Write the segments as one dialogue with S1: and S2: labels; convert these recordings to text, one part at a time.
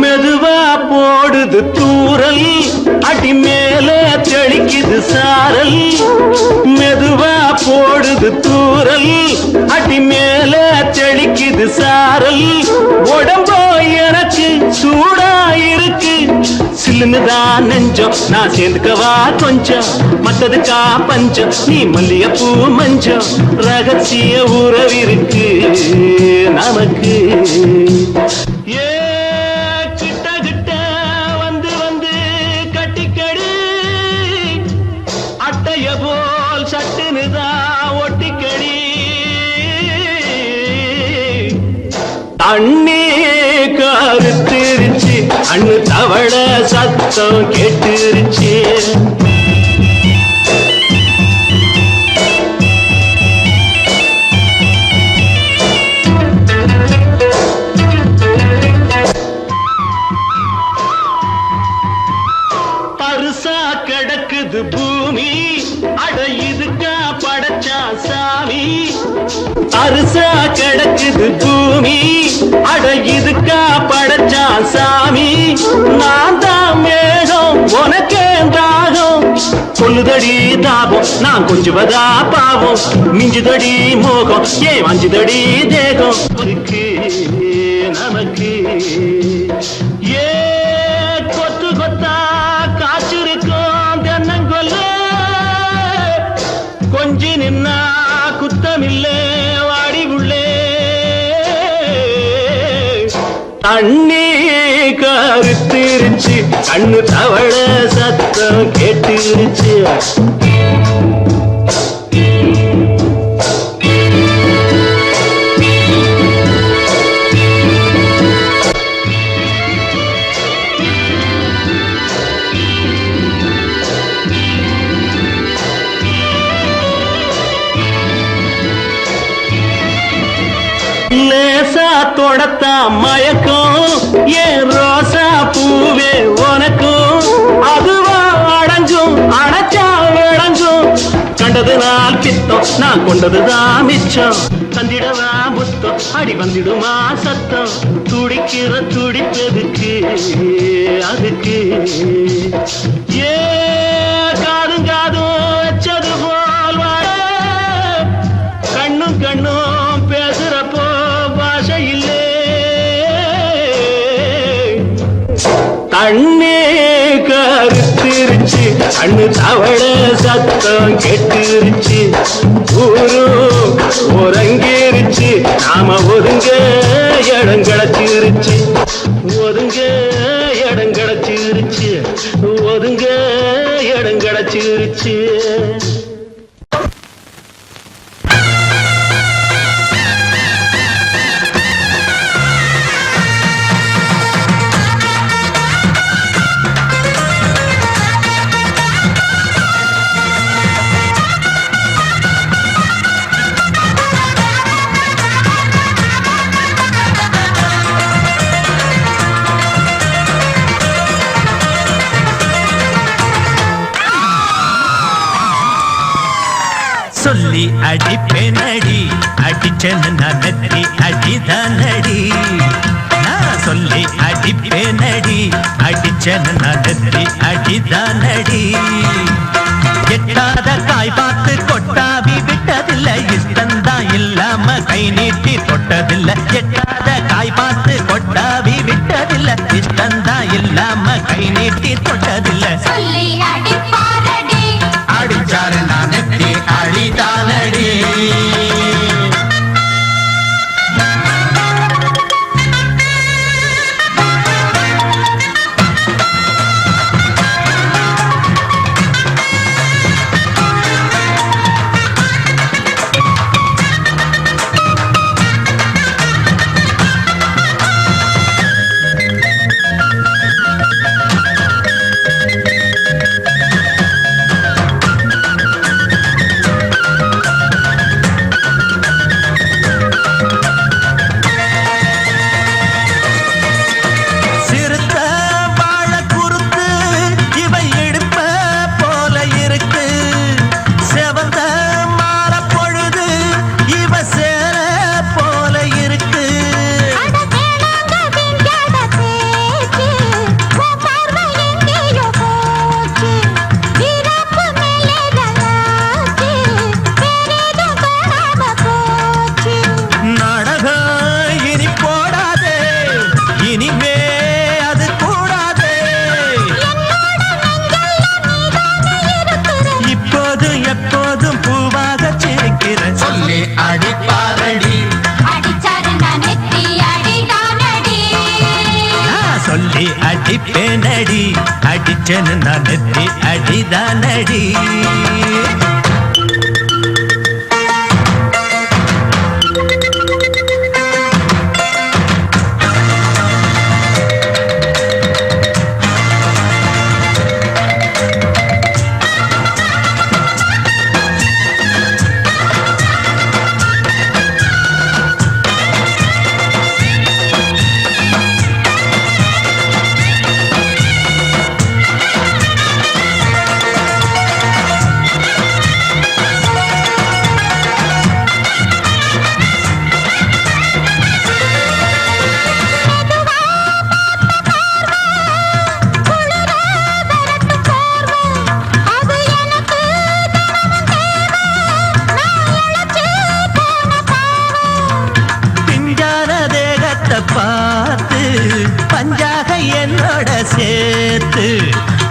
S1: மெதுவா போடுது தூரல், அடி மேல தெளிக்குது சாரல். மெதுவா போடுது தூரல், அடி மேல தெளிக்குது சாரல். உடம்போ எனக்கு சூடா இருக்கு, சில்லுன்னுதான் நெஞ்சம், நான் சேர்ந்துக்கவா கொஞ்சம், மத்ததுக்கா பஞ்சம், நீ மல்லிகைப்பூ மஞ்சம். ரகசிய உறவிருக்கு நமக்கு. அண்ணே கருத்திருச்சு, அண்ணு தவள சத்தம் கேட்டுருச்சு. பருசா கிடக்குது பூமி, அட இதுக்கா படைச்சா சாமி. அரிசா கிடக்குது பூமி, அட இதுக்கா படைச்சா சாமி. நான் தான் மேகம், உனக்கே தாகம், சொல்லுதடி தாபம், நான் கொஞ்சுவதா பாவம். மிஞ்சுதடி மோகம், ஏன் வஞ்சுதடி தேகம் இருக்கு நமக்கு. ஏ கொத்து கொத்தா காய்ச்சிருக்கும் தென்னங்கொல்ல, கொஞ்சி நின்னா குத்தமில்லே வாடி உள்ளே. அண்ணே கருத்திருச்சு, கண்ணு தவள சத்தம் கேட்டுருச்சு. லேசா தொடத்தா மயக்கம், ஏன் ரோசா பூவே உனக்கும். அதுவா அடைஞ்சும் அடைச்சா விளங்கும், கண்டது நாள் பித்தம், நான் கொண்டதுதான் மிச்சம். தந்திடவா புத்தம், அடி வந்திடுமா சத்தம், துடிக்கிற துடிப்பதுக்கு அதுக்கு. ஏ காதும் காதும் வச்சது போல் வாழ, கண்ணும் கண்ணும் பேசுறப்போ பாஷை இல்லே. கண்ணே கருத்திருச்சு, கண்ணு தவள சத்தம் கெட்டுருச்சு. ஊரு ஒரங்கிருச்சு, நாம ஒதுங்க இடம் கிடைச்சிருச்சு. ஒதுங்க இடம் கிடைச்சிருச்சு, ஒதுங்க இடம் கிடைச்சிருச்சு.
S2: சொல்லி அடிப்பேனடி அடிச்சேன்னு நான் நெத்தி அடிதானடி நான் சொல்லி அடிப்பேனடி அடிச்சேன்னு நான் நெத்தி அடிதானடி எட்டாத காய் பார்த்து கொட்டாவி விட்டதில்லை இஷ்டந்தான் இல்லாம கை நீட்டி தொட்டதில்லை எட்டாத காய் பார்த்து கொட்டாவி விட்டதில்லை இஷ்டந்தான் இல்லாம கை நீட்டி தொட்டதில்லை
S3: சொல்லி அடிப்பாரடி
S2: அடிச்சாரு நான் நெத்தி அடிதானடி அடிப்பேனடி அடிச்சேன்னு நான் நெத்தி அடிதானடி பார்த்து பஞ்சாக என்னோட சேர்த்து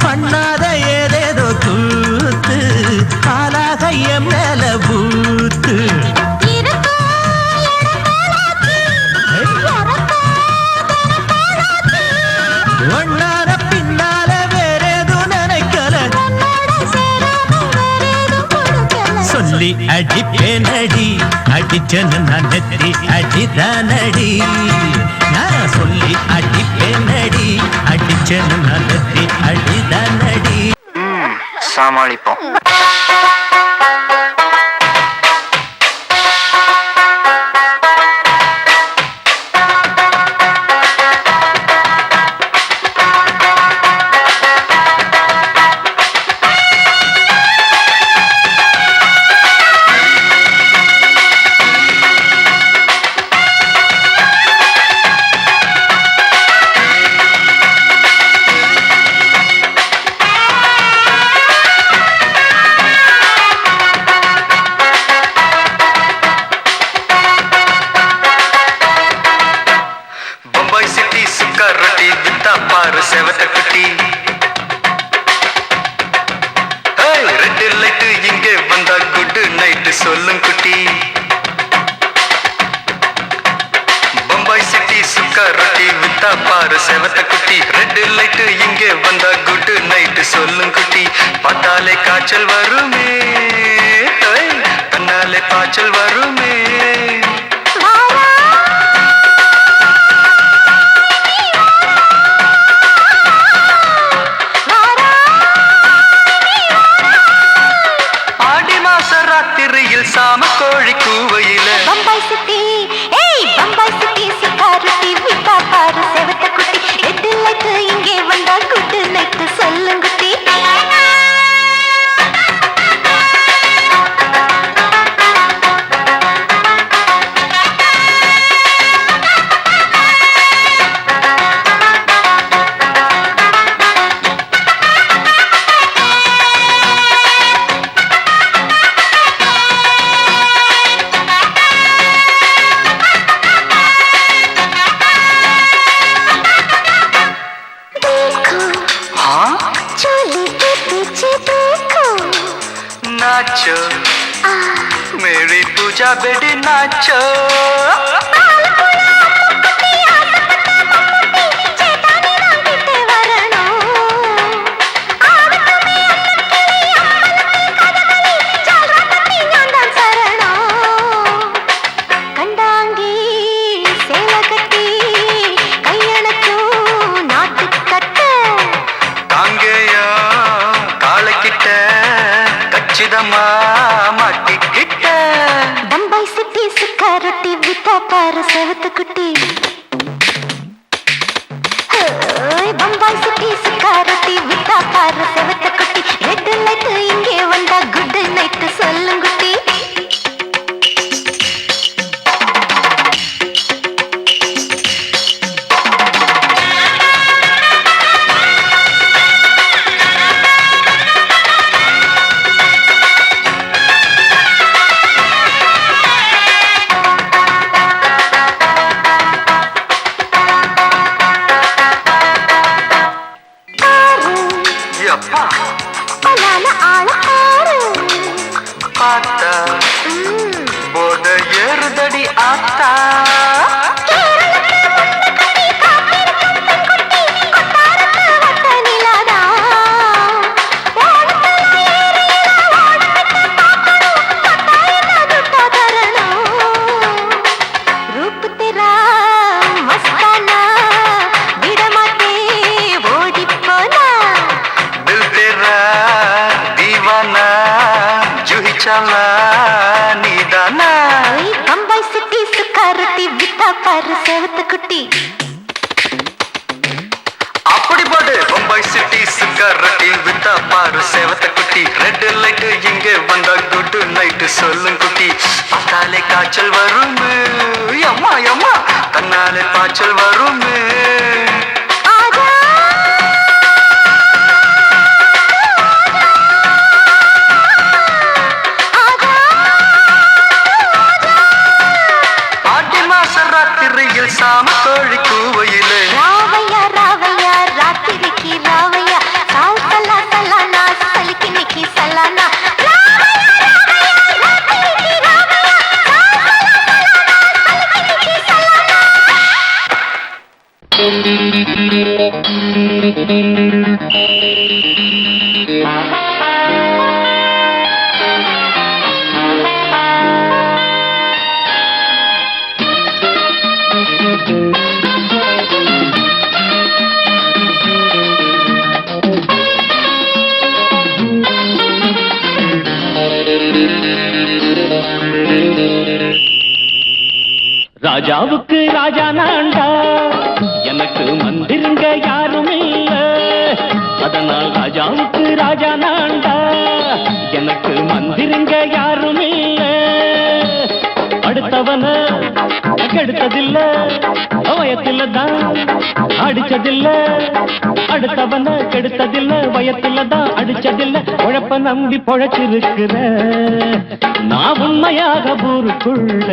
S2: பண்ணாத ஏதேதோ கூத்து ஆளாக என் மேல பூத்து ஒன்னார பின்னால வேறேதும் நினைக்கல சொல்லி அடிப்பேனடி அடிச்சேன்னு நான் நெத்தி அடிதானடி நான் சொல்லி அடிப்பேனடி அடிச்சேன்னு நான் நெத்தி அடிதானடி
S4: சமாளிப்போம். செவத்த குட்டி ரெட் லைட் இங்கே வந்தா குட் நைட் சொல்லும் குட்டி பம்பாய் சிட்டி சுக்கா ரொட்டி வித்தா பாரு செவத்த குட்டி ரெட் லைட் இங்கே வந்தா குட் நைட் சொல்லும் குட்டி பார்த்தாலே காய்ச்சல் வருமே கண்ணாலே பாய்ச்சல் வருமே சாம கோழி கூவையில
S3: பம்பாய் சிட்டி பம்பாய் சிட்டி சுக்கா ரொட்டி வித்தா பாரு செவத்த குட்டி ரெட் லைட் இங்கே வந்தா குட் நைட் சொல்லும் குட்டி
S4: குச்சா பெடி நாச்சோ மாட்டிக்கிட்ட
S3: பம்பாய் சிட்டி சுக்கா ரொட்டி வித்தா பாரு செவத்து குட்டி பம்பாய் சிட்டி சுக்கா ரொட்டி வித்தா பாரு செவத்து குட்டி ரெட் லைட் இங்கே வந்தா குட் நைட் சொல்லுங்குட்டி
S4: பார்த்தா போத ஏறுதடி ஆத்தா
S3: பம்பாய் சிட்டி சுக்கா ரொட்டி வித்தா பாரு செவத்து குட்டி
S4: அப்படி போடு பம்பாய் சிட்டி சுக்கா ரொட்டி வித்தா பாரு செவத்த குட்டி ரெட் லைட் இங்கே வந்தா குட் நைட் சொல்லும் குட்டி பார்த்தாலே காய்ச்சல் வரும் அம்மா அம்மா தன்னாலே பாய்ச்சல் வரும் சாம கோழி கூவையிலே
S3: ராவையா ராவையா ராத்திரிக்கு ராவையா சால் சலா சலானா சலிக்கு நிக்கி சலானா
S1: ராஜாவுக்கு ராஜா நான்டா எனக்கு மந்திருங்க யாரும் இல்ல அதனால் ராஜாவுக்கு ராஜா நான்டா எனக்கு மந்திருங்க யாரும் இல்ல அடுத்தவன கெடுத்ததில்ல வயத்துல தான் அடிச்சதில்ல அடுத்தவன கெடுத்ததில்ல வயத்துல தான் அடிச்சதில்ல உழப்ப நம்பி பொழைச்சிருக்கிற நான் உண்மையாக ஊருக்குள்ள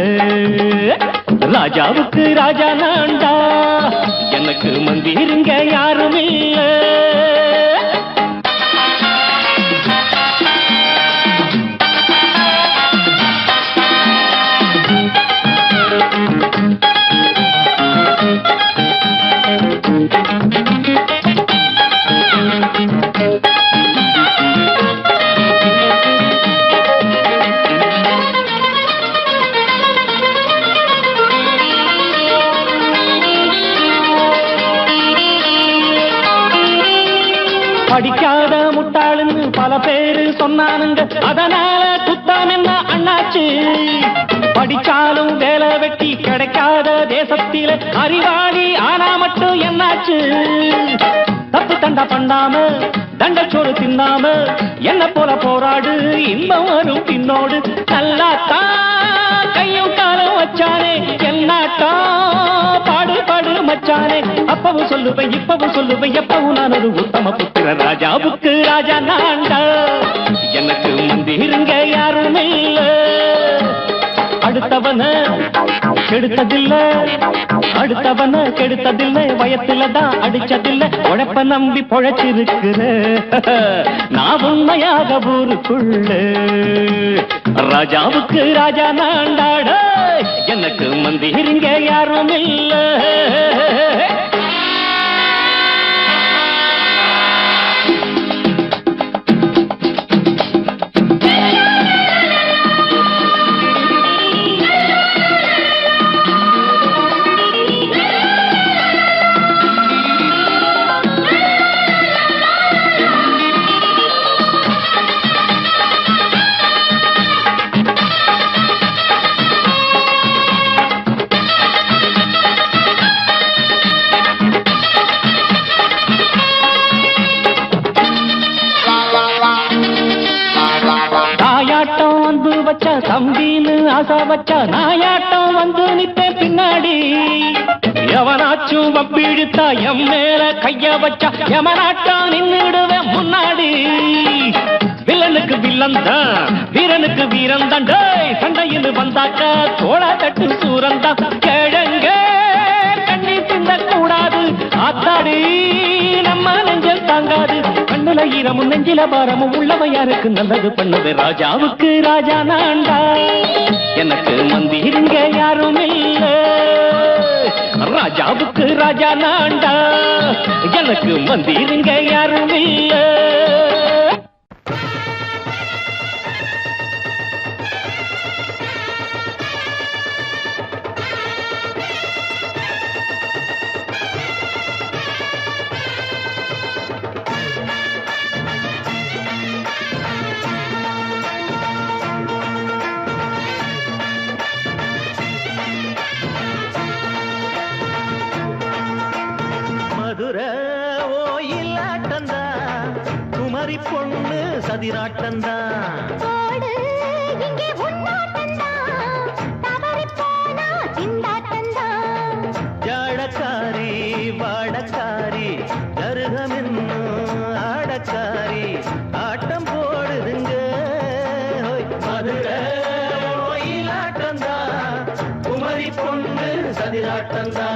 S1: ராஜாவுக்கு ராஜா நான்டா எனக்கு மந்திருங்க யாரும் இல்ல படிக்காத முட்டாளுன்னு பல பேரு சொன்னானுங்க அதனால குத்தம் என்ன அண்ணாச்சு படிச்சாலும் வேலை வெட்டி கிடைக்காத தேசத்தில அறிவாளி ஆனா மட்டும் என்னாச்சு தப்பு தண்டா பண்ணாம தண்டச்சோறு தின்னாம என்ன போல போராடு இன்பம் வரும் பின்னோடு நல்லாத்தான் கையும் காலம் வச்சானே என்னாட்டா பாடு பாடு மச்சானே அப்பவும் சொல்லுவேன் இப்பவும் சொல்லுவேன் எப்பவும் நான் ஒரு உத்தம புத்திர ராஜாவுக்கு ராஜா நான்டா எனக்கு மந்திருங்க யாரும் இல்ல அடுத்தவன கெடுத்ததில்ல அடுத்தவன கெடுத்ததில்ல வயத்துல தான் அடிச்சதில்ல உழைப்ப நம்பி பொழைச்சிருக்கிற நான் உண்மையாக ஊருக்குள்ள ராஜாவுக்கு ராஜா நாண்டாட எனக்கு மந்திரிங்க யாரும் இல்ல தம்பின்னு ஆசா வச்சா நாயாட்டம் வந்து நிப்பேன் பின்னாடி எவனாச்சும் வப்பிழுத்தா எம் மேல கைய வச்சா எவனாட்டம் நின்னுடுவேன் முன்னாடி வில்லனுக்கு வில்லன் தான் வீரனுக்கு வீரன் தான் சண்டையில் வந்தாக்கா தோள தட்டு சூரன் தான் கிழங்க கண்ணி திந்த கூடாது ஆத்தாடி நம்ம நெஞ்சல் தாங்காது கண்ணுல ஈரமும் நெஞ்சில பாரமும் உள்ளவன் யாருக்கு நல்லது பண்ணது ராஜாவுக்கு ராஜா நான்டா எனக்கு மந்திருங்க யாரும் இல்ல ராஜாவுக்கு ராஜா நான்டா எனக்கு மந்திருங்க யாரும் இல்ல
S2: பொண்ணு சதிராட்டந்தா ஜாடக்காரி வாடக்காரி கருகமென்னு ஆடக்காரி ஆட்டம் போடுதுங்க மதுரை ஓயிலாட்டந்தா குமரி பொண்ணு சதிராட்டந்தா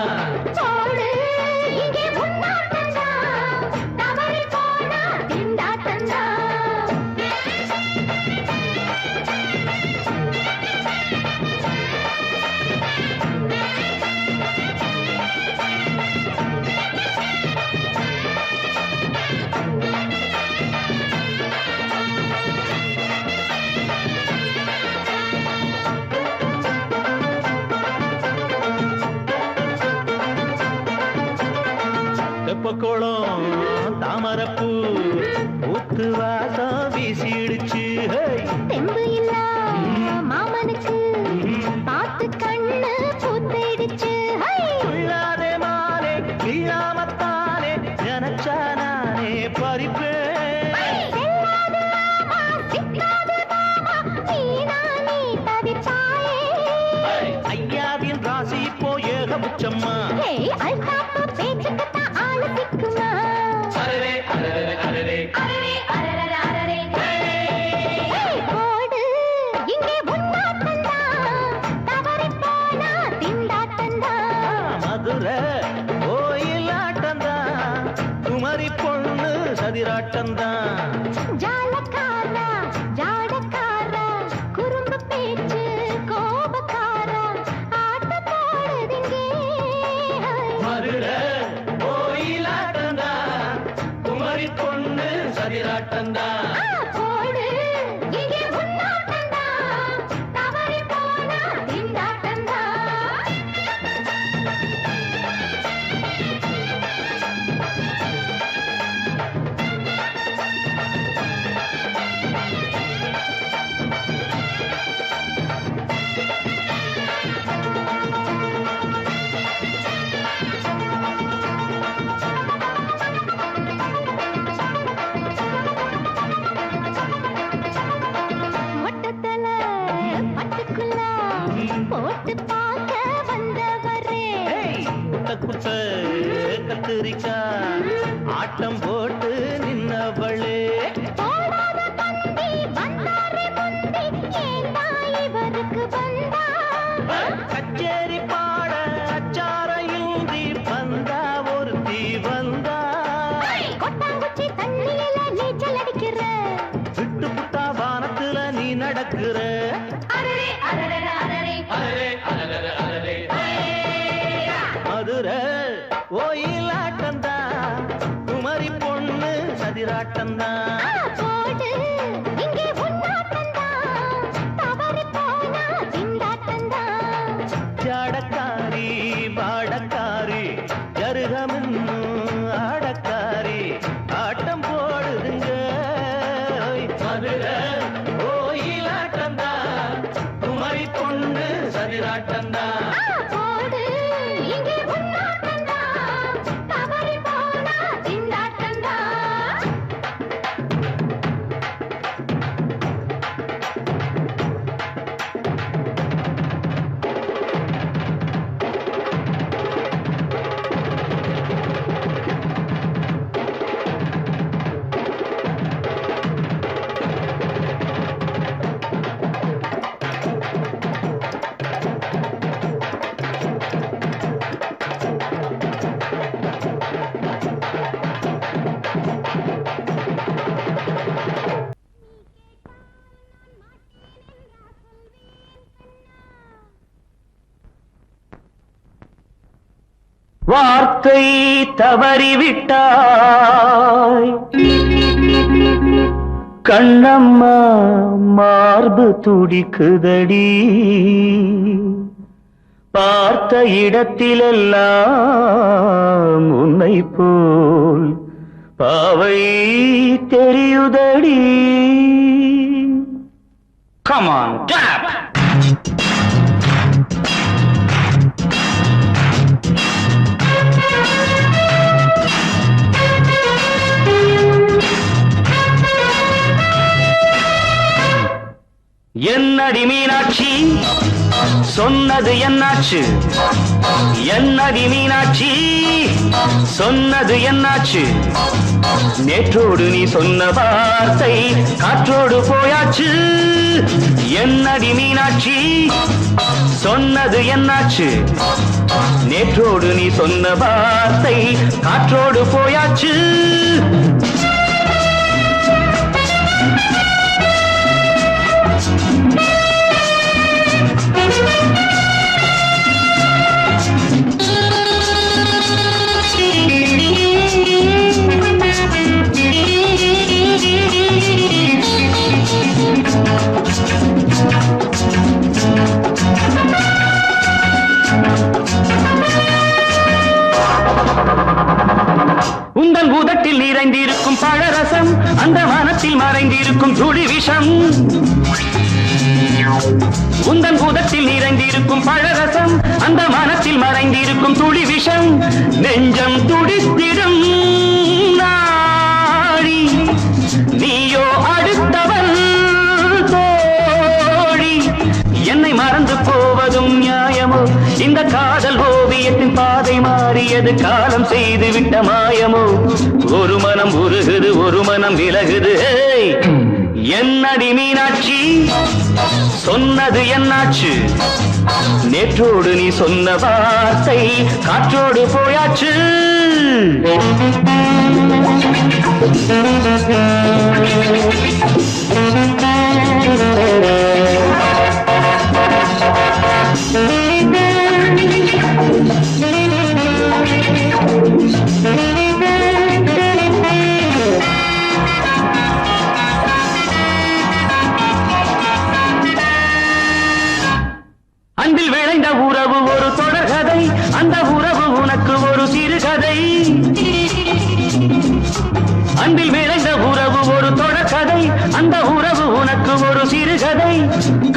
S2: தெப்பக்குளம் தாமரப்பூ ஊத்து வாசம் வீசிடுச்சு
S3: தெம்பு இல்ல மாமனுக்கு பார்த்து கண்ணு பூத்திடுச்சு
S2: உள்ளாதே மாலே இல்லாமத்தானே நினைச்சா நானே பறிப்பேன் ஐயாவின் ராசி இப்போ ஏகபட்சம்மா மதுரை கோயிலாட்டந்தா குமரி பொண்ணு சதிராட்டந்தா
S3: ஜாலக்காரா ஜாடக்காரா குறும்பு பேச்சு கோபக்காரா ஆட்ட போடுதுங்க
S2: மதுரை கோயிலாட்டந்தா குமரி பொண்ணு சதிராட்டந்தா குத்த கத்திரிக்கா ஆட்டம் போட்டு நின்னவளே கச்சேரி பாட அச்சாரையுந்தி வந்தா ஒரு தீ வந்தா
S3: கொட்டாங்குச்சி தண்ணியில நீச்சல் அடிக்கிற
S2: விட்டு புட்டா வானத்துல நீ நடக்கிற சதிராட்டம்தான்
S3: போடு இங்கே உன்னாட்டம்தான் தவறி போனா திண்டாட்டம்தான்
S2: ஜாடக்காரி பாடக்காரி ஜருகமின்னு ஆடக்காரி ஆட்டம் போடுதுங்க மதுரை கோயிலாட்டம்தான் குமரி பொண்ணு சதிராட்டம்தான்
S3: போடு இங்கே உன்னாட்டம்தான் தவறி போனா திண்டாட்டம்தான்
S1: வார்த்தை தவறிவிட்டாய் கண்ணம்மா மார்பு துடிக்குதடி பார்த்த இடத்திலெல்லாம் உன்னை போல் பாவை தெரியுதடி Come on, tap! என்னடி மீனாட்சி சொன்னது என்னாச்சு என்னடி மீனாட்சி சொன்னது என்னாச்சு நேற்றோடு நீ சொன்ன வார்த்தை காற்றோடு போயாச்சு என்னடி மீனாட்சி சொன்னது என்னாச்சு நேற்றோடு நீ சொன்ன வார்த்தை காற்றோடு போயாச்சு உந்தன் உதட்டில் நிறைந்திருக்கும் பழரசம் அந்த மனத்தில் மறைந்திருக்கும் துளி விஷம் உந்தன் உதட்டில் நிறைந்திருக்கும் பழரசம் அந்த மனத்தில் மறைந்திருக்கும் துளி விஷம் நெஞ்சம் துடித்திடும் நாடி நீயோ அடுத்தவன் தோழி என்னை மறந்து போவதும் நியாயமோ இந்த காதல் ஓவியத்தின் பாதை மாறியது காலம் செய்து விட்ட மாயமோ ஒரு மனம் உருகுது ஒரு மனம் விலகுது என்னடி மீனாட்சி சொன்னது என்னாச்சு நேற்றோடு நீ சொன்ன வார்த்தை காற்றோடு போயாச்சு அன்பில் விளைந்த உறவு ஒரு தொடர்கதை அந்த உறவு உனக்கு ஒரு சிறுகதை அன்பில் விளைந்த உறவு ஒரு தொடர்கதை அந்த உறவு உனக்கு ஒரு சிறுகதை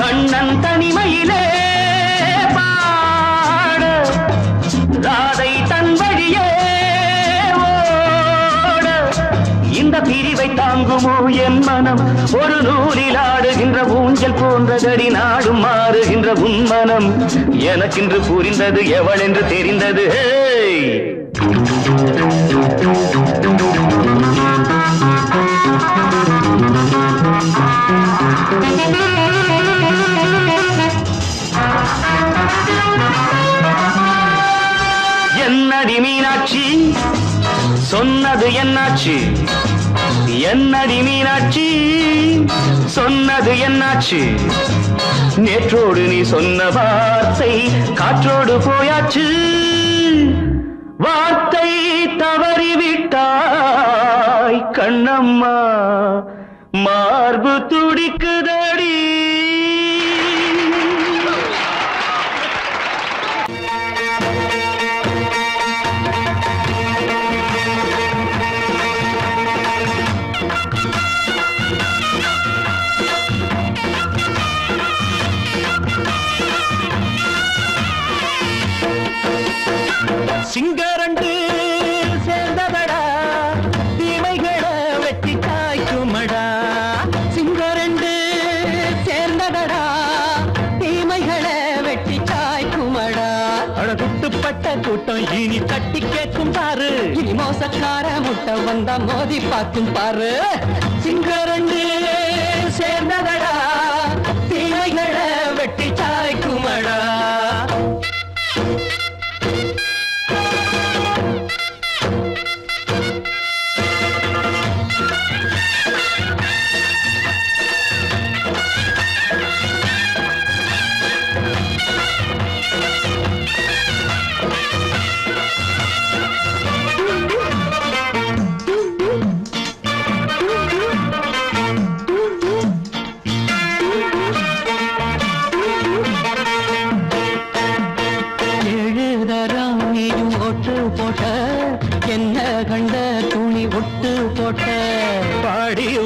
S1: கண்ணன் தனிமையிலே பாட ராதை தன் வழியே ஓட இந்த பிரிவை தாங்குமோ என் மனம் ஒரு நூலில் ஆடுகின்ற ஊஞ்சல் போன்றதடி நாடும் மாறுகின்ற உன்மனம் எனக்கென்று புரிந்தது எவள் என்று தெரிந்தது என்னடி மீனாட்சி சொன்னது என்னாச்சு என்னடி மீனாட்சி சொன்னது என்னாச்சு நேற்றோடு நீ சொன்ன வார்த்தை காற்றோடு போயாச்சு வார்த்தை தவறிவிட்டாய் கண்ணம்மா மார்பு துடிக்குதடி. சிங்கரண்டு சேர்ந்ததடா தீமைகளை வெட்டி காய்க்குமடா. சிங்கரண்டு சேர்ந்ததடா தீமைகளை வெட்டி காய்க்குமடா. அழகுட்டுப்பட்ட கூட்டம் இனி தட்டி கேட்கும் பாரு. இனி மோசக்கார முட்டை வந்தா மோதி பார்க்கும் பாரு. சிங்கரண்டு சேர்ந்ததடா தீமைகளை வெட்டி காய்க்குமடா.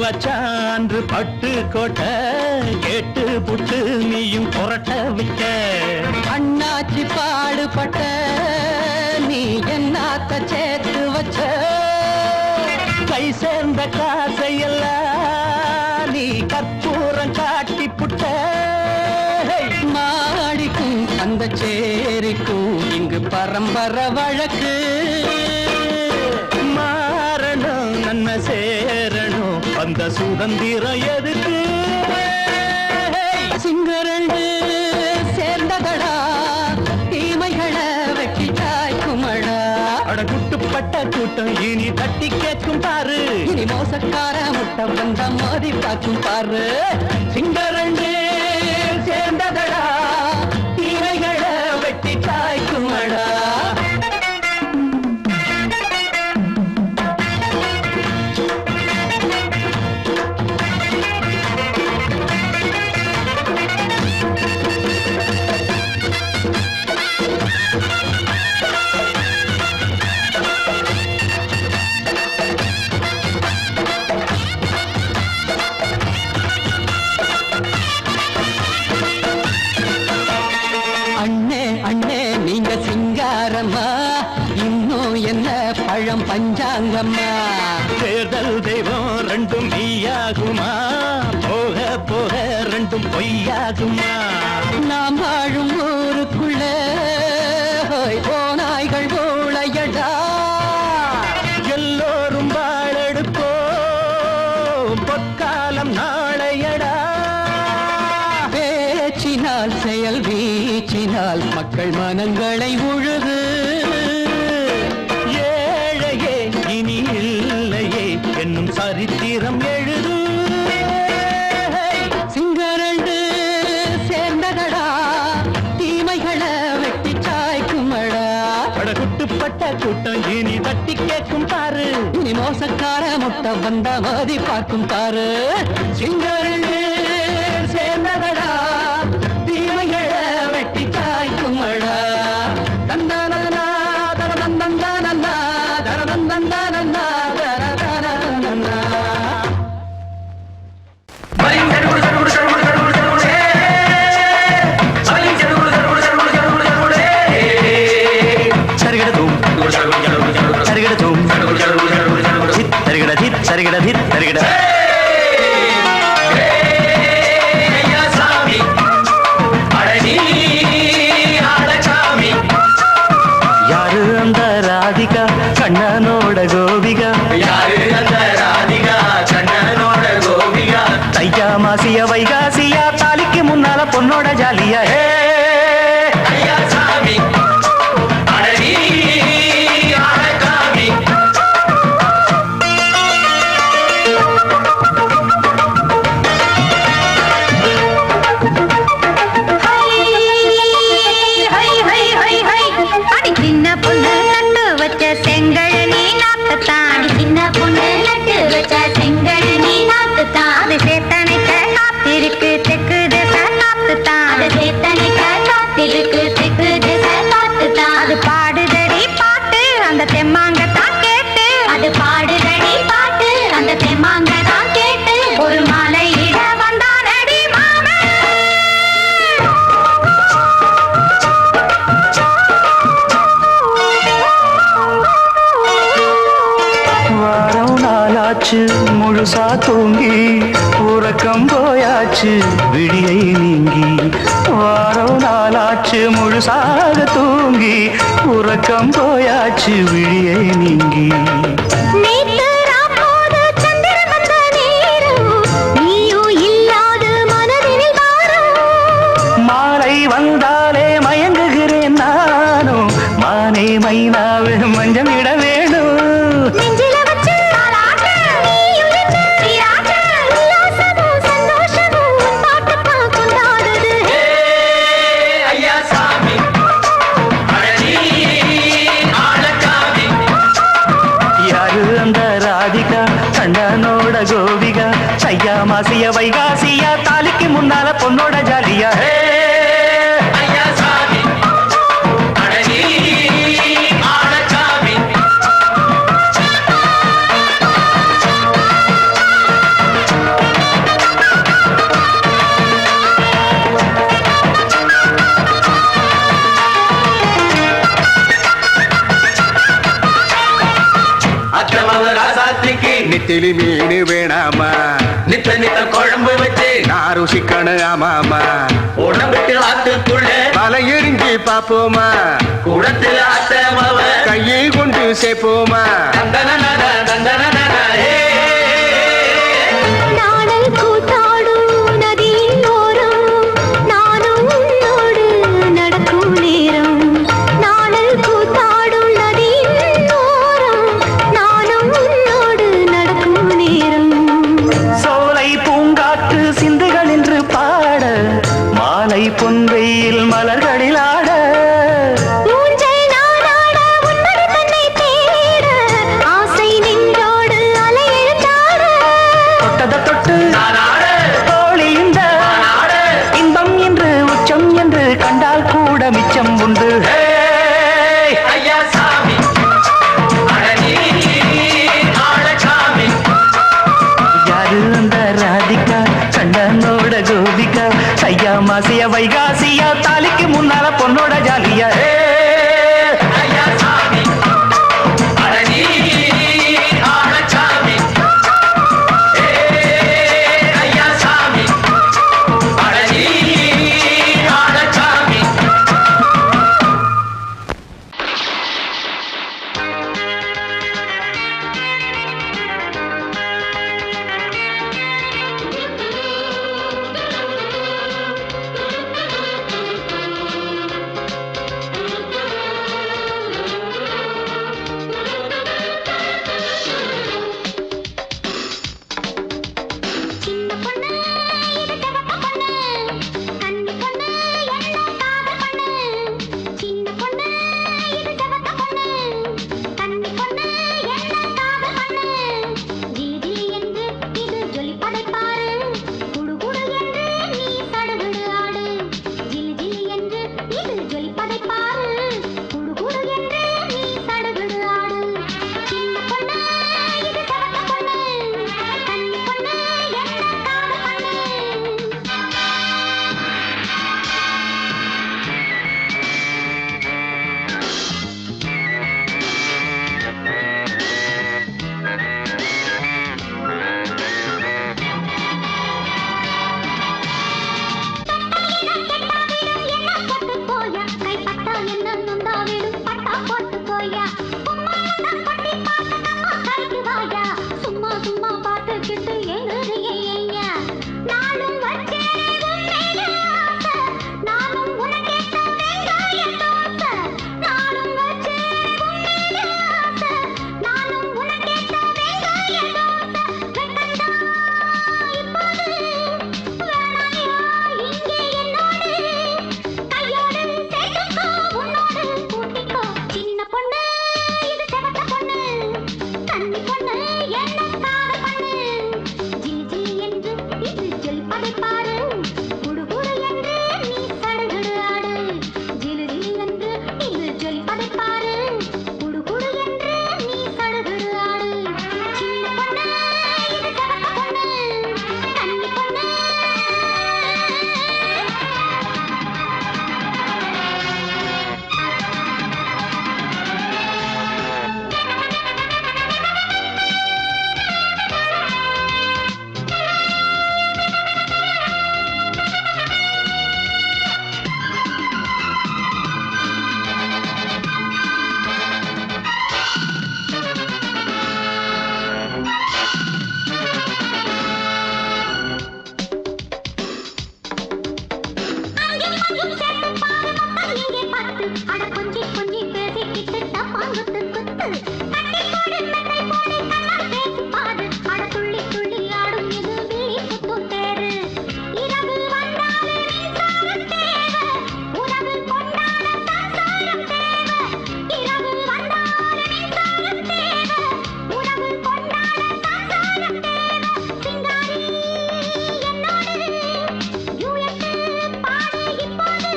S1: வச்சான்று பட்டு கோட்டை கேட்டு புட்டு நீயும் புரட்ட விட்ட. அண்ணாச்சி பாடுபட்ட நீ என்னாத்த சேர்த்து வச்ச. கை சேர்ந்த காசையெல்லாம் நீ கற்பூரம் காட்டி புட்ட. மாடிக்கும் அந்த சேரிக்கும் இங்கு பரம்பரை வழக்கு. மாறணும் நன்மை சேரணும் அந்த சுதந்திரம் எதுக்கு. சிங்கரண்டு சேர்ந்ததடா தீமைகளை வெட்டி காய்க்குமடா. அடகுட்டுப்பட்ட கூட்டம் இனி தட்டி கேட்கும் பாரு. இனி மோசக்கார முட்டை வந்த மோதி பார்க்கும் பாரு. சிங்கரண்டு சேர்ந்ததடா தீமைகளை வெட்டி காய்க்குமடா. இன்னும் என்ன பழம் பஞ்சாங்கம்மா. தேர்தல் தெய்வம் ரெண்டும் மெய்யாகுமா போக போக ரெண்டும் பொய்யாகுமா. நாம் வாழும் ஊருக்குள்ள போனாய்கள் போளையடா. எல்லோரும் வாழெடுப்போம் பொற்காலம் நாளையடா. பேச்சினால் செயல் வீச்சினால் மக்கள் மனங்களை உழுது. ஏழையே இனி இல்லையே என்னும் சரித்திரம் எழுது. சிங்கரண்டு சேர்ந்ததடா தீமைகளை வெட்டி சாய்க்குமடா. அடகுட்டுப்பட்ட கூட்டம் இனி தட்டி கேட்கும் பாரு. இனி மோசக்கார முட்டை வந்த மோதி பார்க்கும் பாரு. சிங்கரண்டு சேர்ந்ததடா தீமைகளை வெட்டி காய்க்குமடா. தந்தானா தரதந்தந்தானா தரதந்தந்தானா தரதந்தந்தானா. சரிகட சரிகட
S3: எதுக்கு திக்கு திசை பார்த்துதான் அது பாடுதடி பாட்டு அந்த தெம்மாங்க தான் கேட்டு அது பாடுதடி பாட்டு அந்த தெம்மாங்க தான் கேட்டு ஒரு மாலை இட வந்தானடி மாமன்
S5: வாரம் நாளாச்சு முழுசா தூங்கி உறக்கம் போயாச்சு விடியை நீங்கி வாரம் நாளாச்சு முழுசாக தூங்கி உறக்கம் போயாச்சு விடியை நீங்கி
S3: நேத்து ராப்போது சந்திரன் வந்த நேரம் நீயும் இல்லாது மனதினில் வாரம்
S5: மாலை வந்தாலே மயங்குகிறேன் நானும் மானே மைனாவே மஞ்சம் இட வேணும்
S3: நெஞ்சில வச்சு தாலாட்டு நீயும் என்று சீராட்டு உல்லாசமும் சந்தோஷமும் உன் பாட்டுத்தான் கொண்டாடுது
S2: ஐயா சாமி அழகி ஆளக்காமி
S5: யாரு அந்த ராதிகா கண்டனோட கோபிகா ஐயா மாசிய வைகாசியா தாலிக்கு முன்னால பொண்ணோட ஜாலியா
S2: ஐயா சாமி அழகி ஆளக்காமி அக்கிரமவ ராசாத்திக்கு
S6: நெத்திலி மீன் வேணாமா
S2: நித்த நித்த குழம்பு வச்சு
S6: நான் ருசிக்கணும் ஆமாமா
S2: உடம்புக்கு ஆத்துக்குள்ள
S6: பல எரிஞ்சு பாப்போமா
S2: குடத்துல அத்தமவ
S6: கையை கொண்டு சேர்ப்போமா
S2: தந்தன தந்தன
S3: நாடல் கூத்தாடும் நதியின் ஓரம் நானும் உன்னோடு நடக்கும் நேரம் நாடல் கூத்தாடும் நதியின் ஓரம் நானும் உன்னோடு நடக்கும் நேரம்
S5: சோலை பூங்காற்று சிந்துகள் என்று பாட மாலை பொன்வெயில் மலர்களில் ஆட
S3: ஊஞ்சல் நானாட உன்மடி தன்னை தேட ஆசை நின்றோடு அலை எழுந்தாட
S5: தொட்டத தொட்டு தோழி இந்த இன்பம் என்று உச்சம் என்று கண்டால் கூட மிச்சம் உண்டு
S2: ஐயா சாமி அழகி ஆளக்காமி
S5: யாரு அந்த ராதிகா கண்டனோட கோபிகா ஐயா மாசிய வைகாசியா தாலிக்கு முன்னால பொண்ணோட ஜாலியா
S2: ஐயா சாமி அழகி ஆளக்காமி ஐயா சாமி அழகி ஆளக்காமி
S3: அட கொஞ்சி கொஞ்சி பேசிக்கிட்டு டப்பாங்குத்து குத்து கட்டி போடு மெத்தை போடு கண்ணா பேசி பாரு அட துள்ளி துள்ளி ஆடும் இது விழி குத்தும் தேரு இரவு வந்தாலே மின்சாரம் தேவை உறவு கொண்டாட சம்சாரம் தேவை இரவு வந்தாலே மின்சாரம் தேவை உறவு கொண்டாட சம்சாரம் தேவை சிங்காரி என்னோடு யூஎட்டு பாடு இப்போது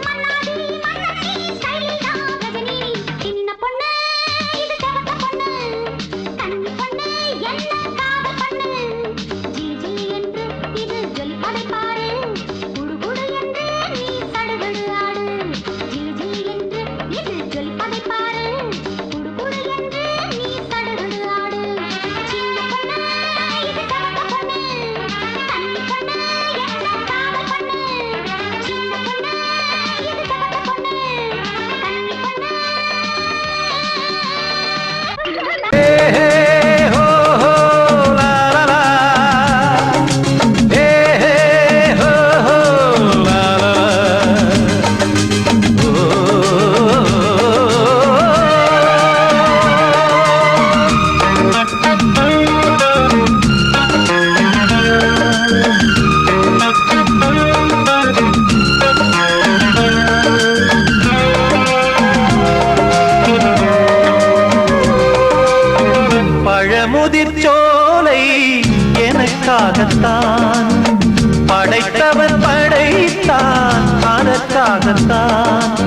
S3: மன்னாடி மன்னி ஸ்டைலில் தான் ரஜினி சின்ன பொண்ணு இது செவத்த பொண்ணு கண்ணி பொண்ணு என்ன காதல் பண்ணு ஜிலி ஜிலி என்று இது ஜொலிப்பதை பாரு குடு குடு என்று நீ சடுகுடு ஆடு ஜிலி ஜிலி என்று இது ஜொலிப்பதை பாரு குடு குடு என்று நீ சடுகுடு ஆடு சின்ன பொண்ணு இது செவத்த பொண்ணு கண்ணி பொண்ணு என்ன காதல் பண்ணு சின்ன பொண்ணு இது செவத்த பொண்ணு கண்ணி பொண்ணு
S5: பழமுதிர் சோலை எனக்காகத்தான் படைத்தவன் படைத்தான் அதற்காகத்தான்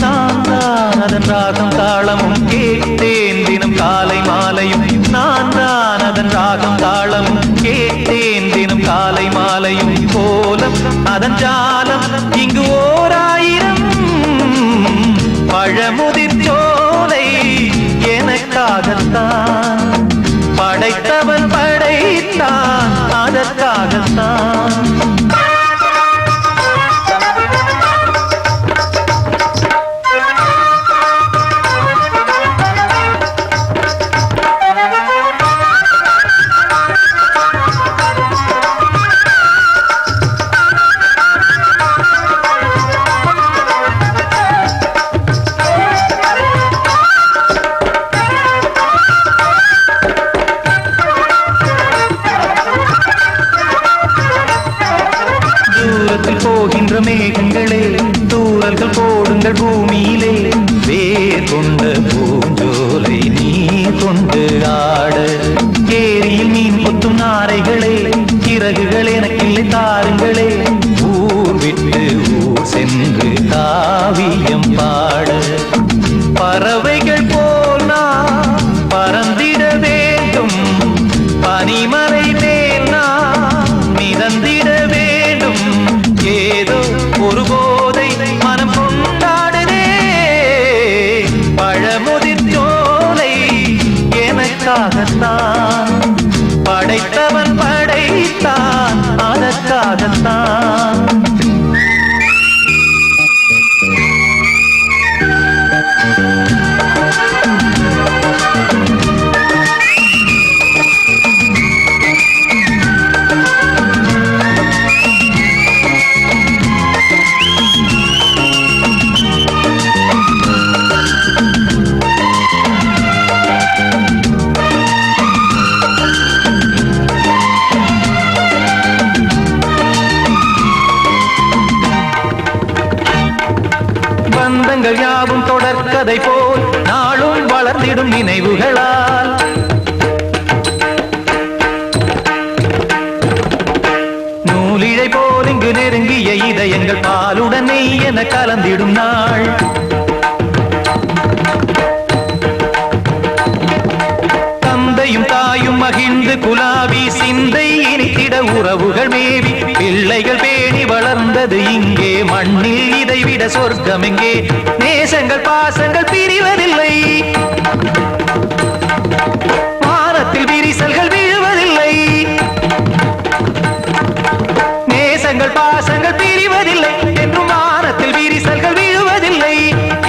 S5: நான் தான் அதன் ராகம் தாளமும் கேட்டேன் தினம் காலை மாலையும் நான் தான் அதன் ராகம் தாளமும் கேட்டேன் தினம் காலை மாலையும் கோலம் அதன் ஜாலம் இங்கு ஓராயிரம் பழமுதிர் சோலை எனக்காகத்தான் படைத்தவன் படைத்தான் அதற்காகத்தான் தூரத்தில் போகின்ற மேகங்களே தூரல்கள் போடுங்கள் பூமியிலே வேர் கொண்ட பூஞ்சோலை நீ கொண்டு ஆட ஏரியில் மீன் கொத்தும் நாரைகளே இறகுகள் எனக்கில்லை தாருங்களே ஊர் விட்டு ஊர் சென்று காவியம் பாட பறவைகள் போல் நான் பறந்திட வேண்டும் பனிமலை மேல் நான் மிதந்திட வேண்டும் ஏதோ ஒரு போதை மனம் கொண்டாடுதே பழமுதிர் சோலை எனக்காகத்தான் படைத்தவன் படைத்தான் அதற்காகத்தான் பந்தங்கள் யாவும் தொடர்கதை போல் நாளும் வளர்ந்திடும் நினைவுகளால் நூலிழை போல் இங்கு நெருங்கிய இதயங்கள் பாலுடன் நெய் என கலந்திடும் நாள் தந்தையும் தாயும் மகிழ்ந்து குலாவி சிந்தை இனித்திட உறவுகள் மேவி பிள்ளைகள் பேணி வளர்ந்தது இங்கே மண்ணில் இதைவிட சொர்க்கம் எங்கே நேசங்கள் பாசங்கள் பிரிவதில்லை வானத்தில் விரிசல்கள் விழுவதில்லை நேசங்கள் பாசங்கள் பிரிவதில்லை என்றும் வானத்தில் விரிசல்கள் விழுவதில்லை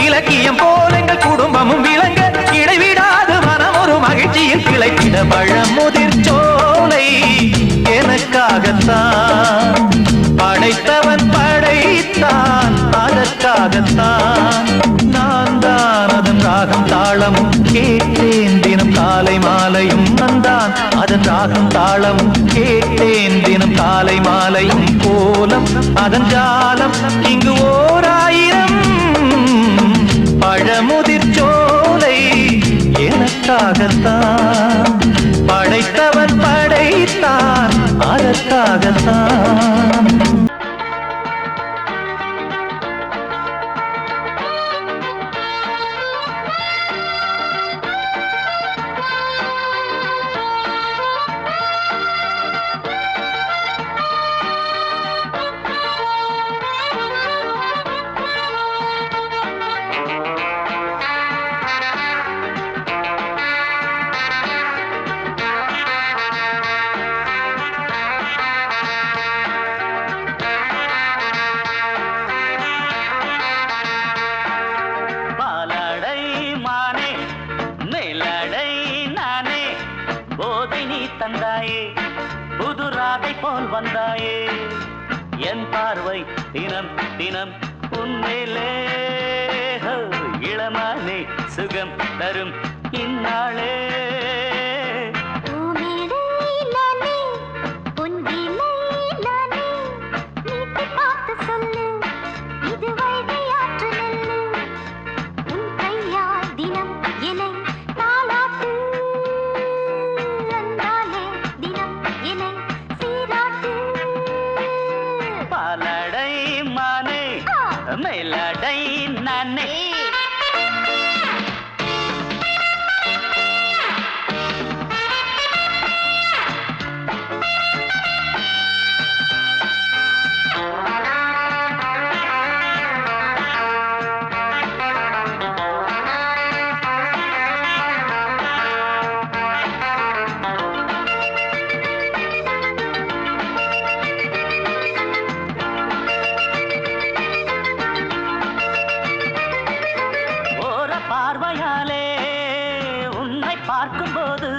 S5: இலக்கியம் போல எங்கள் குடும்பமும் விளங்க இடைவிடாது மனம் ஒரு மகிழ்ச்சியில் கிளைத்திட பழமுதிர் சோலை எனக்காகத்தான் படைத்தவன் படைத்தான் அதற்காகத்தான் அதன் ஜாலம் இங்கு ஓர் ஆயிரம். பழமுதிர் சோலை எனக்காகத்தான், படைத்தவன் படைத்தான் அதற்காகத்தான்.
S1: வந்தாயே என் பார்வை தினம் தினம் உன்மேலே, இளமானே சுகம் தரும் இந்நாளே. மேலடை நானே பார்வையாலே உன்னை பார்க்கும்போது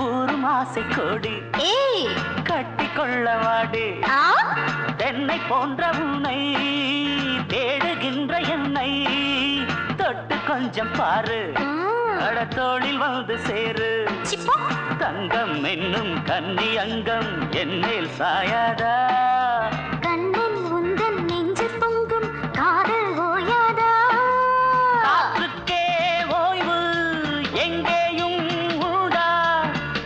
S1: ஊரும் ஆசை கொடி கட்டிக்கொள்ள வாடி. தென்னை போன்ற உன்னை தேடுகின்ற என்னை தொட்டு கொஞ்சம் பாரு, கடத்தோளில் வந்து சேரு. தங்கம் என்னும் கன்னி அங்கம் என் மேல் சாயாதா,
S3: கண்ணில் உந்தன் நெஞ்சு பொங்கும் காதல் ஓயாதா.
S1: காற்றுக்கே ஓய்வு எங்கேயும் உண்டா,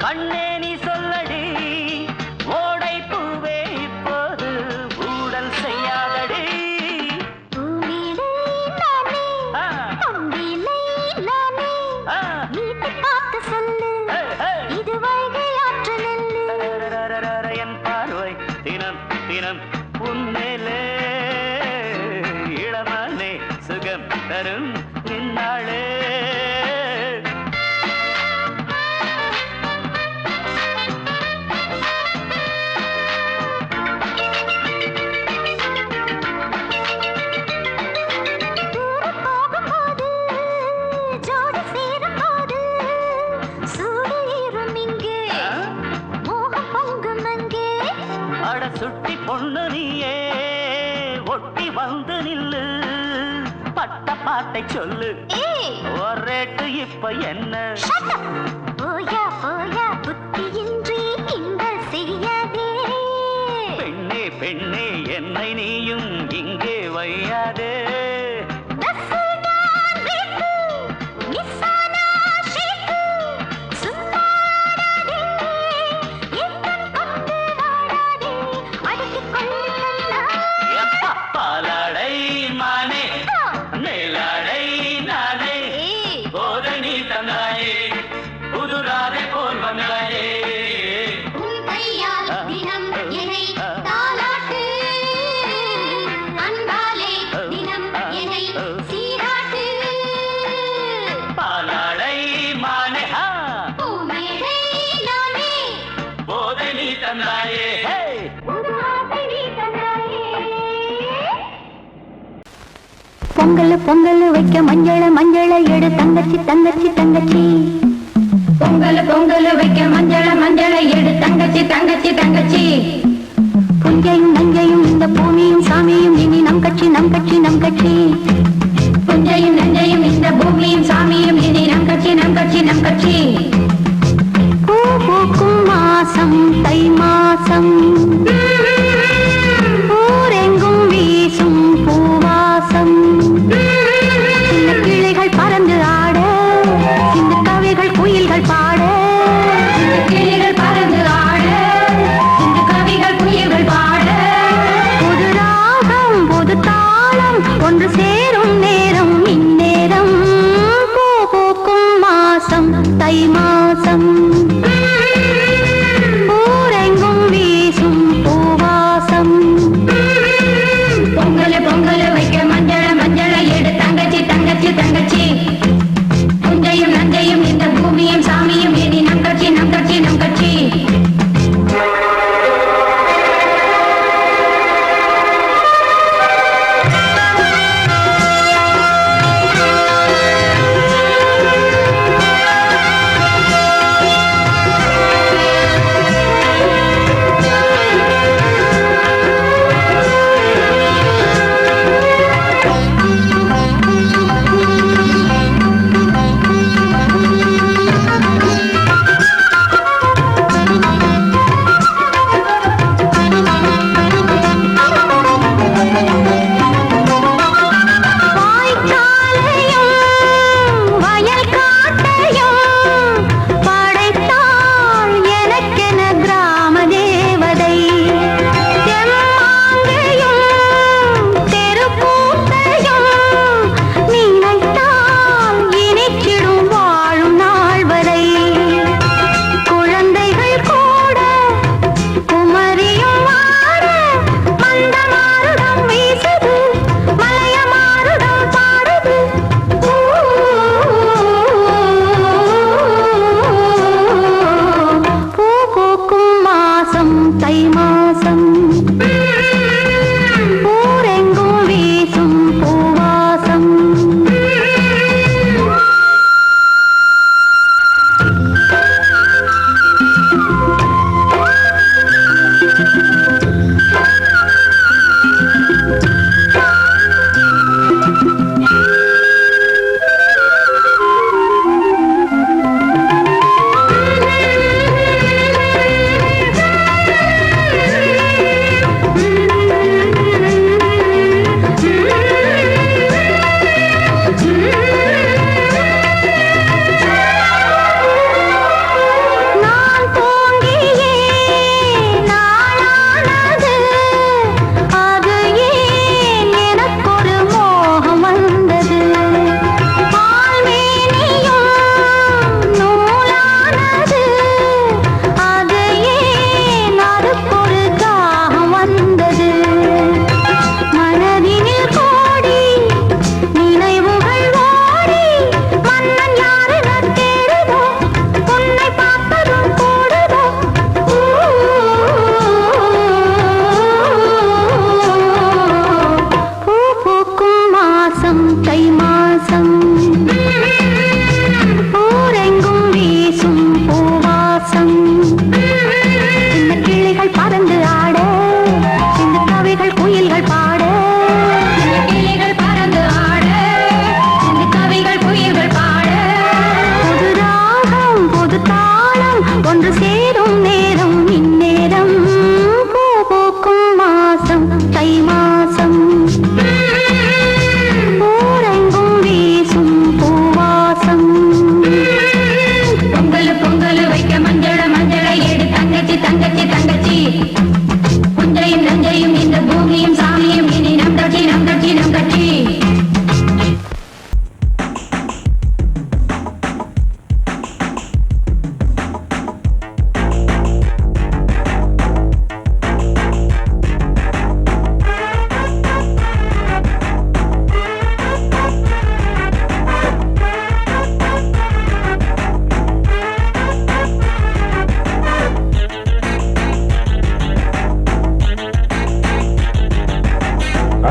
S1: கண்ணே நீ சொல்லடி ஓடை பூவே இப்போது ஊடல் செய்யாதடி.
S3: பூமியிலே நானே அம்பிலே நானே வீட்டு காத்து சொல்லு, இது வைகை ஆற்று நெல்லு.
S1: என் பார்வை தினம் தினம் உன்மேலே, இளமானே சுகம் தரும் இந்நாளே. சுட்டி பொண்ணு நீயே ஒட்டி வந்து நில்லு, பட்ட பாட்டை சொல்லு ஒரேட்டு இப்ப என்ன.
S3: போயா போயா புத்தியின்றி கிண்டல் செய்யாதே,
S1: பெண்ணே பெண்ணே என்னை நீயும் இங்கே வையாதே. பாலாடை மானே மேலாடை நானே போதை நீ தந்தாயே, புதுராதை போல் வந்தாயே.
S3: உன் கையால் தினம் என்னை தாலாட்டு, அன்பாலே தினம் என்னை சீராட்டு.
S1: பாலாடை மானே
S3: பூமேடை நானே
S1: போதை நீ தந்தாயே.
S3: பொங்கல் பொங்கல் வைக்க மஞ்சள மஞ்சள எடு தங்கச்சி தங்கச்சி தங்கச்சி. பொங்கல் பொங்கல் வைக்க மஞ்சள மஞ்சள எடு தங்கச்சி தங்கச்சி தங்கச்சி. புஞ்சையும் நஞ்சையும் இந்த பூமியும் சாமியும் இனி நம் கட்சி நம் கட்சி நம் கட்சி. புஞ்சையும் நஞ்சையும் இந்த பூமியும் சாமியும் இனி நம் கட்சி நம் கட்சி நம் கட்சி. பூ பூக்கும் மாசம் தை மாசம், பூ ஒன்று சேரும் நேரம் இந்நேரம் பூ பூக்கும் மாசம் தை மாசம் ஊரெங்கும் வீசும் பூவாசம் பொங்கல் பொங்கல் வைக்க மஞ்சள மஞ்சள எடு தங்கச்சி தங்கச்சி தங்கச்சி புஞ்சையும் நஞ்சையும் இந்த பூமியும் சாமியும் இனி நம் கட்சி நம் கட்சி நம் கட்சி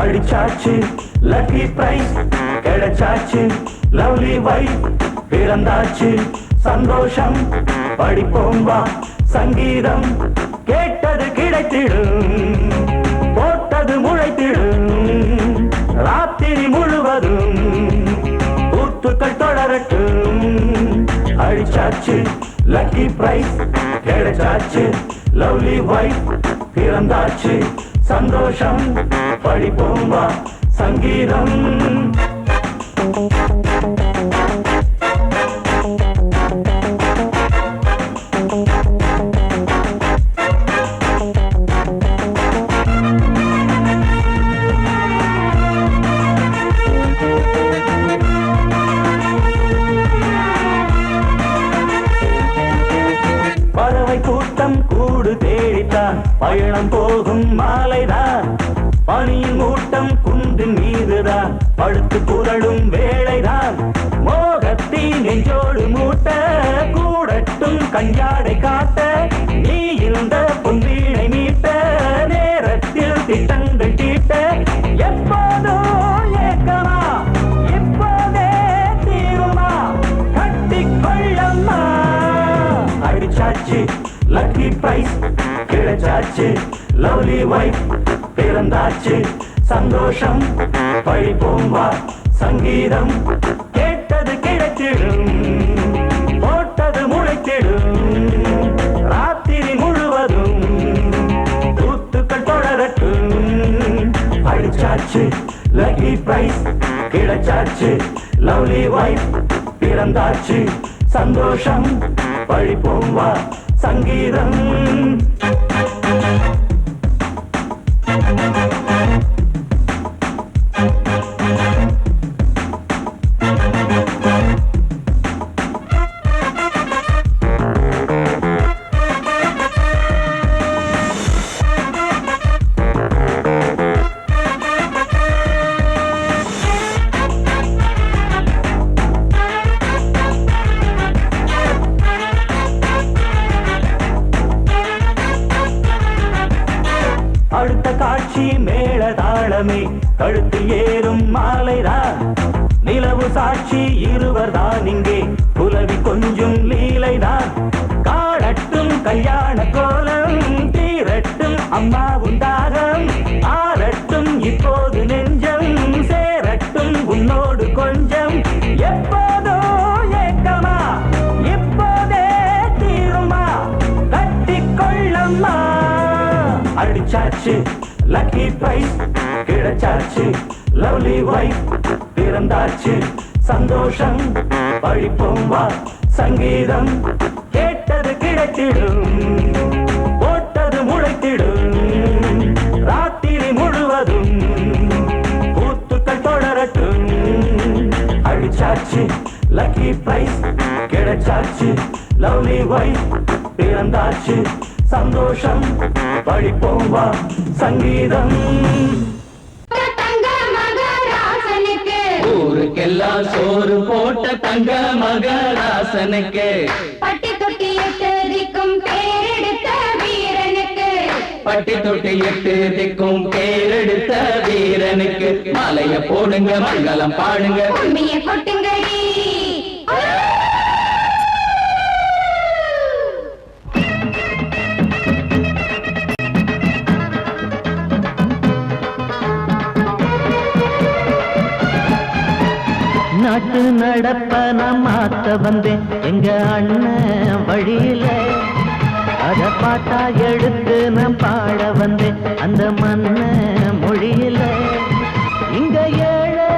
S5: அடிச்சாச்சு லக்கி பிரைஸ் கிடைச்சாச்சு லவ்லி வைஃப் பிறந்தாச்சு சந்தோஷம் படிப்போம் வா சங்கீதம் கேட்டது கிடைத்திடும் போட்டது முளைத்திடும் ராத்திரி முழுவதும் ஊத்துக்கள் தொடரட்டும் அடிச்சாச்சு லக்கி பிரைஸ் கிடைச்சாச்சு லவ்லி வைஃப் பிறந்தாச்சு சந்தோஷம் படிப்போம் வா சங்கீதம் பயணம் போகும் மாலைதான் பனியின் மூட்டம் குன்றின் மீதுதான் படுத்து புரளும் வேளைதான் மோகத்தி நெஞ்சோடு மூட்ட கூடட்டும் கஞ்சாடை காட்ட நீ இருந்த பொன்வீணை மீட்ட நேரத்தில் திட்டங்கள் தீட்ட எப்போதோ ஏக்கமா இப்போதே தீருமா கட்டிக்கொள்ளம்மா அடிச்சாச்சு லக்கி பிரைஸ் கிடைச்சாச்சு லவ்லி வைஃப் பிறந்தாச்சு சந்தோஷம் பழிப்போம் வா சங்கீதம் கேட்டது கிடைத்திடும் போட்டது முளைத்திடும் ராத்திரி முழுவதும் தூத்துக்கள் தொடரட்டும் அடிச்சாச்சு லக்கி பிரைஸ் கிடைச்சாச்சு லவ்லி வைஃப் பிறந்தாச்சு சந்தோஷம் பழிப்போம் வா சங்கீதம் அடுத்த காட்சி மேள தாளமே கழுத்தில் ஏறும் மாலைதான் நிலவு சாட்சி இருவர் தான் இங்கே புலவி கொஞ்சம் லீலைதான் காணட்டும் கல்யாண கோலம் தீரட்டும் அம்மா உண்டாகம் ஆரட்டும் இப்போது நெஞ்சம் சேரட்டும் உன்னோடு கொஞ்சம் எப்போதோ ஏக்கமா இப்போதே தீருமா கட்டிக்கொள்ளம்மா அடிச்சாச்சு லக்கி பிரைஸ் கிடைச்சாச்சு லவ்லி வைஃப் பிறந்தாச்சு சந்தோஷம் பழிப்போம் வா சங்கீதம் கேட்டது கிடைத்திடும் போட்டது முளைத்திடும் ராத்திரி முழுவதும் பூத்துக்கள் தொடரட்டும் அடிச்சாச்சு லக்கி பிரைஸ் கிடைச்சாச்சு லவ்லி வைஃப் பிறந்தாச்சு சந்தோஷம் பழிப்போம் வா சங்கீதம்
S3: தங்க மகராசனுக்கு
S1: ஊருக்கெல்லாம் சோறு போட்ட தங்க மகராசனுக்கு
S3: பட்டி தொட்டி எட்டு திக்கும் பேரெடுத்த வீரனுக்கு
S1: பட்டி தொட்டி எட்டு திக்கும் பேரெடுத்த வீரனுக்கு மாலைய போடுங்க மங்களம் பாடுங்க
S3: உண்மையை கொட்டுங்கடி
S5: நாட்டு நடப்ப நான் மாத்த வந்தேன் எங்க அண்ணன் வழியில அத பாட்டா எடுத்து நான் பாட வந்தேன் அந்த மண்ண மொழியில இங்க ஏழை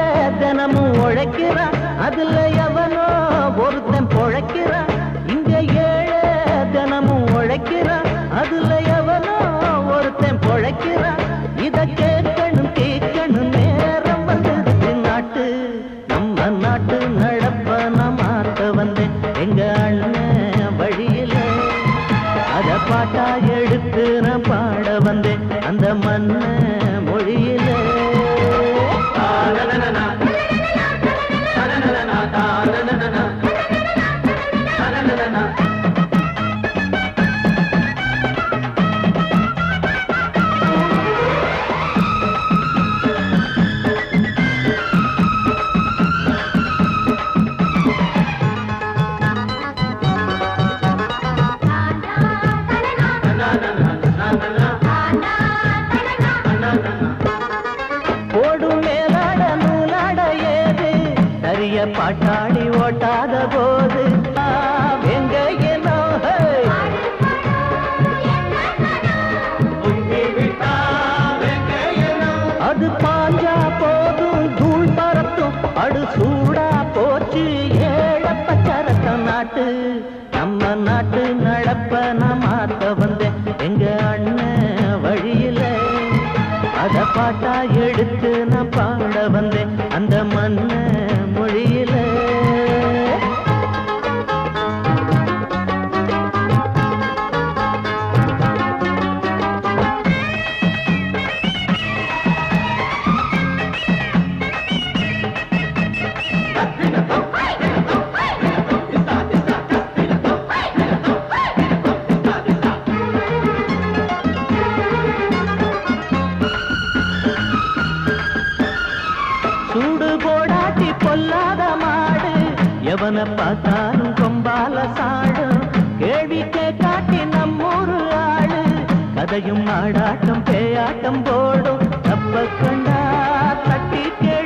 S5: தினமும் உழைக்கிறான் அதுல எவனோ ஒருத்தன் பொழைக்கிறான் இங்க ஏழை தினமும் உழைக்கிறான் அதுல எவனோ ஒருத்தன் பொழைக்கிறான் இத கேட்கணும் கேட்கணும் நேரம் வந்தது நாட்டு நம்ம நாட்டு நடப்ப நான் மாத்த வந்தேன் எங்க அண்ணன் வழியில அத பாட்டா எடுத்து நான் பாட வந்தேன் அந்த மண்ண மொழியில ஓடும் மேலாட நூலாட ஏது சரிய பாட்டாளி ஓட்டாத போது எங்க ஏனோ அது பாஞ்சா போதும் தூள் பறத்தும் அடு சூடா போச்சு ஏழப்பச்சரத்தம் நாட்டு நம்ம நாட்டு நடப்ப நான் மாத்த வந்தேன் எங்க அண்ணன் வழியில அத பாட்டா எடுத்து நான் பாட வந்தேன் அந்த மண்ண மொழியில கொண்டு போடாட்டி பொல்லாத மாடு எவனை பார்த்தாலும் கொம்பால சாடும் கேள்வி கேட்டாட்டி நம்மூரு ஆளு கதையும் நாடாட்டம் பேயாட்டம் போடும் தப்ப கண்டா தட்டி கேடு